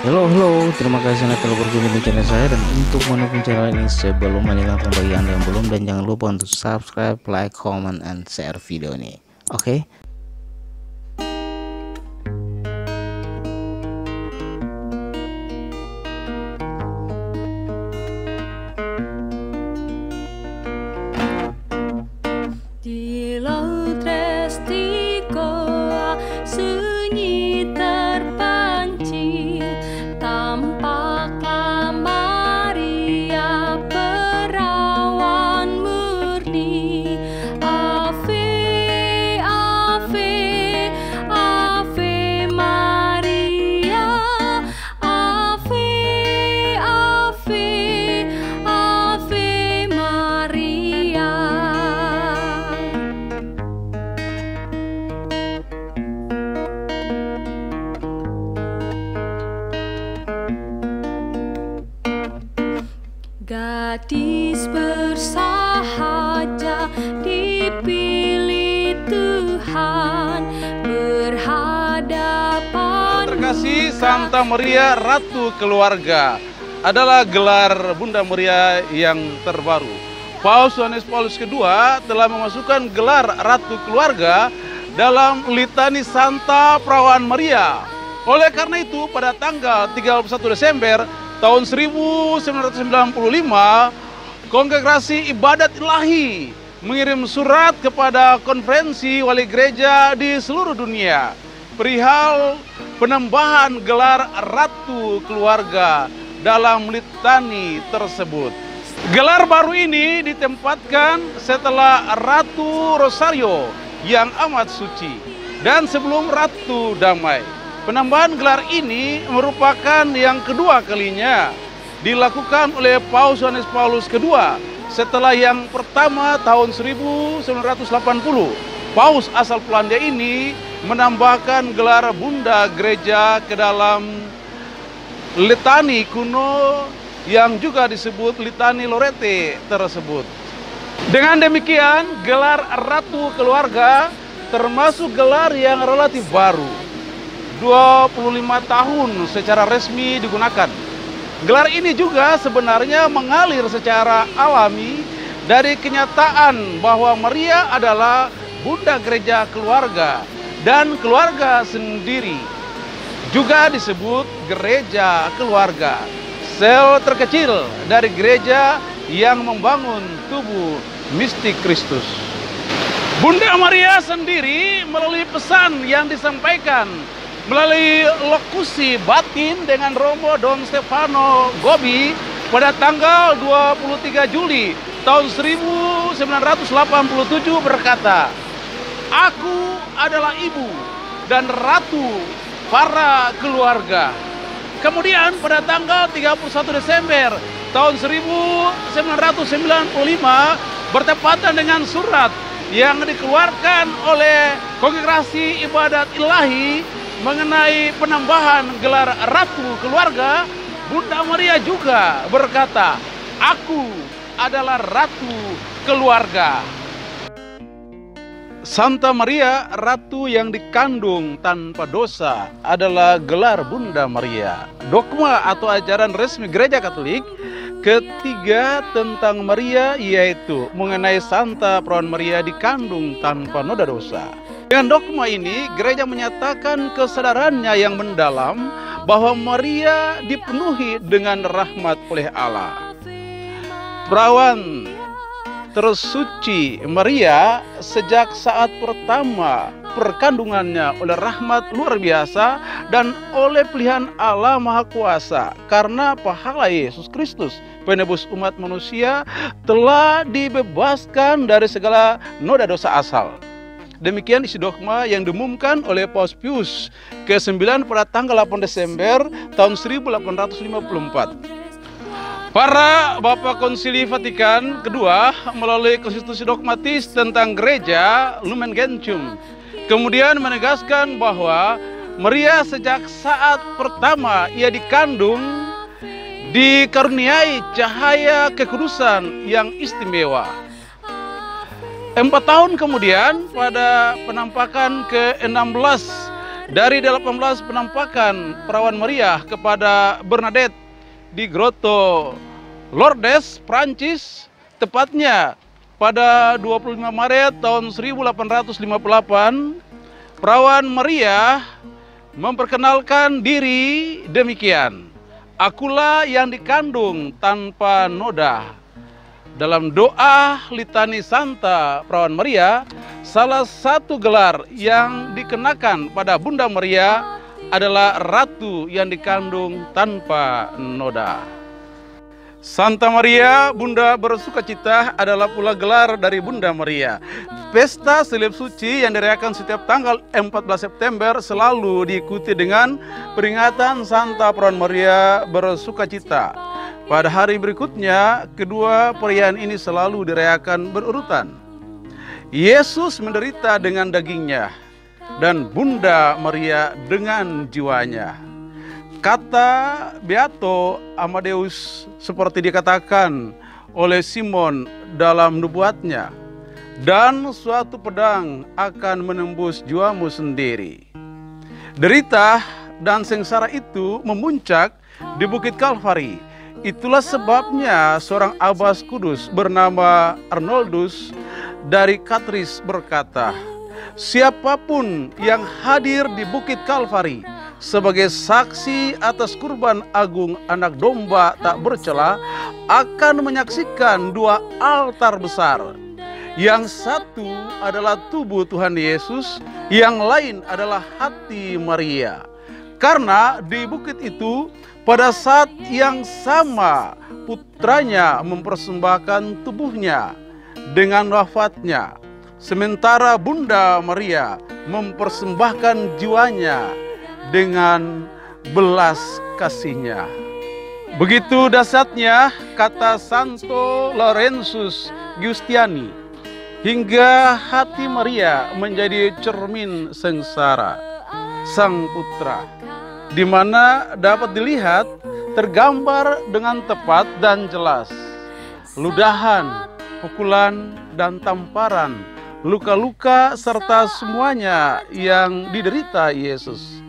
Halo, terima kasih Anda telah berkunjung di channel saya. Dan untuk mendukung channel ini sebelum melanjutkan, bagi Anda yang belum, dan jangan lupa untuk subscribe, like, comment, and share video ini. Oke? Di laut Restikoa sunyi terpancing, tampaklah Maria perawan murni. Ave, Ave, Ave Maria, Ave, Ave, Ave Maria. Gadis bersahaja dipilih Tuhan, berhadapan. Terkasih, Santa Maria Ratu Keluarga adalah gelar Bunda Maria yang terbaru. Paus Yohanes Paulus II telah memasukkan gelar Ratu Keluarga dalam litani Santa Perawan Maria. Oleh karena itu, pada tanggal 31 Desember tahun 1995, Kongregasi Ibadat Ilahi mengirim surat kepada konferensi wali gereja di seluruh dunia perihal penambahan gelar Ratu Keluarga dalam litani tersebut. Gelar baru ini ditempatkan setelah Ratu Rosario yang amat suci dan sebelum Ratu Damai. Penambahan gelar ini merupakan yang kedua kalinya dilakukan oleh Paus Yohanes Paulus II setelah yang pertama tahun 1980. Paus asal Polandia ini menambahkan gelar Bunda Gereja ke dalam litani kuno yang juga disebut litani Lorete tersebut. Dengan demikian, gelar Ratu Keluarga termasuk gelar yang relatif baru. 25 tahun secara resmi digunakan. Gelar ini juga sebenarnya mengalir secara alami dari kenyataan bahwa Maria adalah Bunda Gereja Keluarga dan keluarga sendiri. Juga disebut Gereja Keluarga, sel terkecil dari gereja yang membangun tubuh mistik Kristus. Bunda Maria sendiri melalui pesan yang disampaikan melalui lokusi batin dengan Romo Don Stefano Gobbi pada tanggal 23 Juli tahun 1987 berkata, "Aku adalah ibu dan ratu para keluarga." Kemudian pada tanggal 31 Desember tahun 1995 bertepatan dengan surat yang dikeluarkan oleh Kongregasi Ibadat Ilahi mengenai penambahan gelar Ratu Keluarga, Bunda Maria juga berkata, "Aku adalah Ratu Keluarga." Santa Maria, Ratu yang dikandung tanpa dosa, adalah gelar Bunda Maria. Dogma atau ajaran resmi Gereja Katolik ketiga tentang Maria yaitu mengenai Santa Perawan Maria dikandung tanpa noda dosa. Dengan dogma ini, gereja menyatakan kesadarannya yang mendalam bahwa Maria dipenuhi dengan rahmat oleh Allah. Perawan tersuci Maria sejak saat pertama perkandungannya oleh rahmat luar biasa dan oleh pilihan Allah Maha Kuasa, karena pahala Yesus Kristus, penebus umat manusia, telah dibebaskan dari segala noda dosa asal. Demikian isi dogma yang diumumkan oleh Paus Pius ke-9 pada tanggal 8 Desember tahun 1854. Para Bapak Konsili Vatikan kedua melalui konstitusi dogmatis tentang gereja Lumen Gentium kemudian menegaskan bahwa Maria sejak saat pertama ia dikandung dikaruniai cahaya kekudusan yang istimewa. 4 tahun kemudian pada penampakan ke-16 Dari 18 penampakan perawan Maria kepada Bernadette di Grotto Lourdes, Prancis, tepatnya pada 25 Maret tahun 1858, perawan Maria memperkenalkan diri demikian, "Akulah yang dikandung tanpa noda." Dalam doa litani Santa Perawan Maria, salah satu gelar yang dikenakan pada Bunda Maria adalah Ratu yang dikandung tanpa noda. Santa Maria, Bunda bersukacita adalah pula gelar dari Bunda Maria. Pesta Salib Suci yang dirayakan setiap tanggal 14 September selalu diikuti dengan peringatan Santa Perawan Maria bersukacita. Pada hari berikutnya, kedua perayaan ini selalu dirayakan berurutan. Yesus menderita dengan dagingnya dan Bunda Maria dengan jiwanya. Kata Beato Amadeus seperti dikatakan oleh Simon dalam nubuatnya, "Dan suatu pedang akan menembus jiwamu sendiri." Derita dan sengsara itu memuncak di Bukit Kalvari. Itulah sebabnya seorang abbas kudus bernama Arnoldus dari Katris berkata, "Siapapun yang hadir di Bukit Kalvari sebagai saksi atas kurban agung anak domba tak bercela akan menyaksikan dua altar besar. Yang satu adalah tubuh Tuhan Yesus, yang lain adalah hati Maria. Karena di bukit itu pada saat yang sama putranya mempersembahkan tubuhnya dengan wafatnya, sementara Bunda Maria mempersembahkan jiwanya dengan belas kasihnya." Begitu dahsyatnya kata Santo Laurentius Giustini, hingga hati Maria menjadi cermin sengsara Sang Putra, di mana dapat dilihat tergambar dengan tepat dan jelas ludahan, pukulan, dan tamparan, luka-luka, serta semuanya yang diderita Yesus.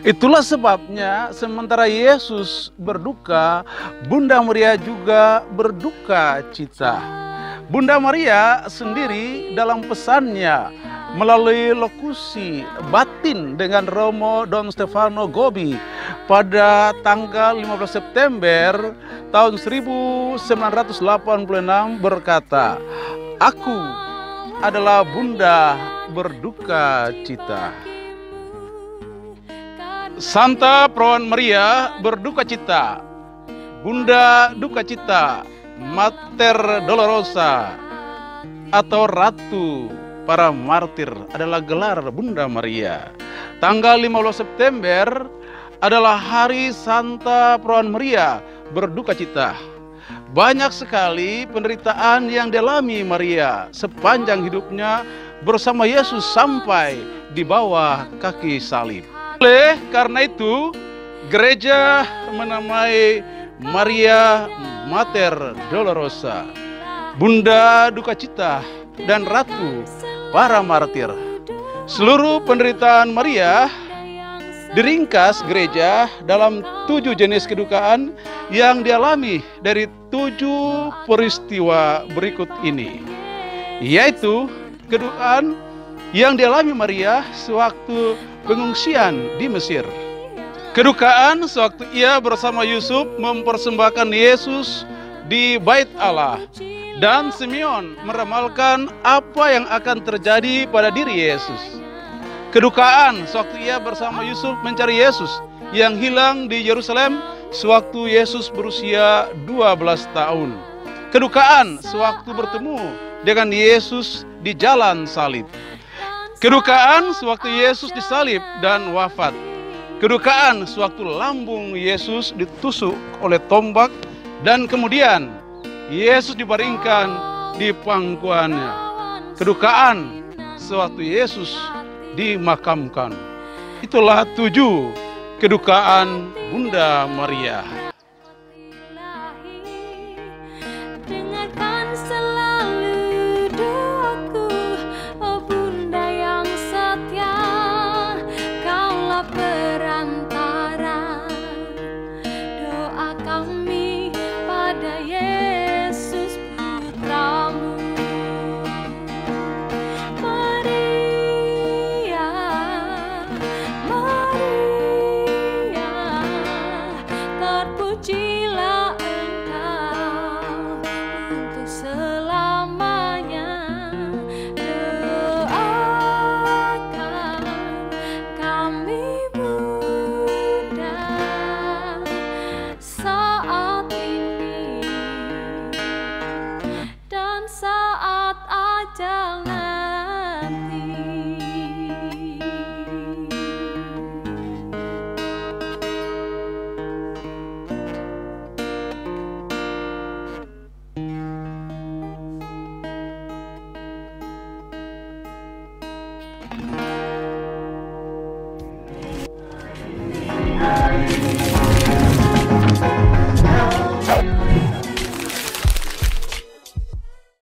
Itulah sebabnya sementara Yesus berduka, Bunda Maria juga berduka cita. Bunda Maria sendiri dalam pesannya melalui lokusi batin dengan Romo Don Stefano Gobi pada tanggal 15 September tahun 1986 berkata, "Aku adalah Bunda berduka cita." Santa Perawan Maria berduka cita, Bunda duka cita, Mater Dolorosa atau Ratu para martir adalah gelar Bunda Maria. Tanggal 15 September adalah hari Santa Perawan Maria berduka cita. Banyak sekali penderitaan yang dialami Maria sepanjang hidupnya bersama Yesus sampai di bawah kaki salib. Oleh karena itu, gereja menamai Maria Mater Dolorosa, Bunda duka cita dan Ratu para martir. Seluruh penderitaan Maria diringkas gereja dalam 7 jenis kedukaan yang dialami dari 7 peristiwa berikut ini, yaitu kedukaan yang dialami Maria sewaktu pengungsian di Mesir, kedukaan sewaktu ia bersama Yusuf mempersembahkan Yesus di Bait Allah, dan Simeon meramalkan apa yang akan terjadi pada diri Yesus. Kedukaan sewaktu ia bersama Yusuf mencari Yesus yang hilang di Yerusalem sewaktu Yesus berusia 12 tahun. Kedukaan sewaktu bertemu dengan Yesus di jalan salib. Kedukaan sewaktu Yesus disalib dan wafat. Kedukaan sewaktu lambung Yesus ditusuk oleh tombak dan kemudian Yesus dibaringkan di pangkuannya. Kedukaan sewaktu Yesus dimakamkan. Itulah 7 kedukaan Bunda Maria. Dengarkan selalu doaku, oh Bunda yang setia, Kau kasih.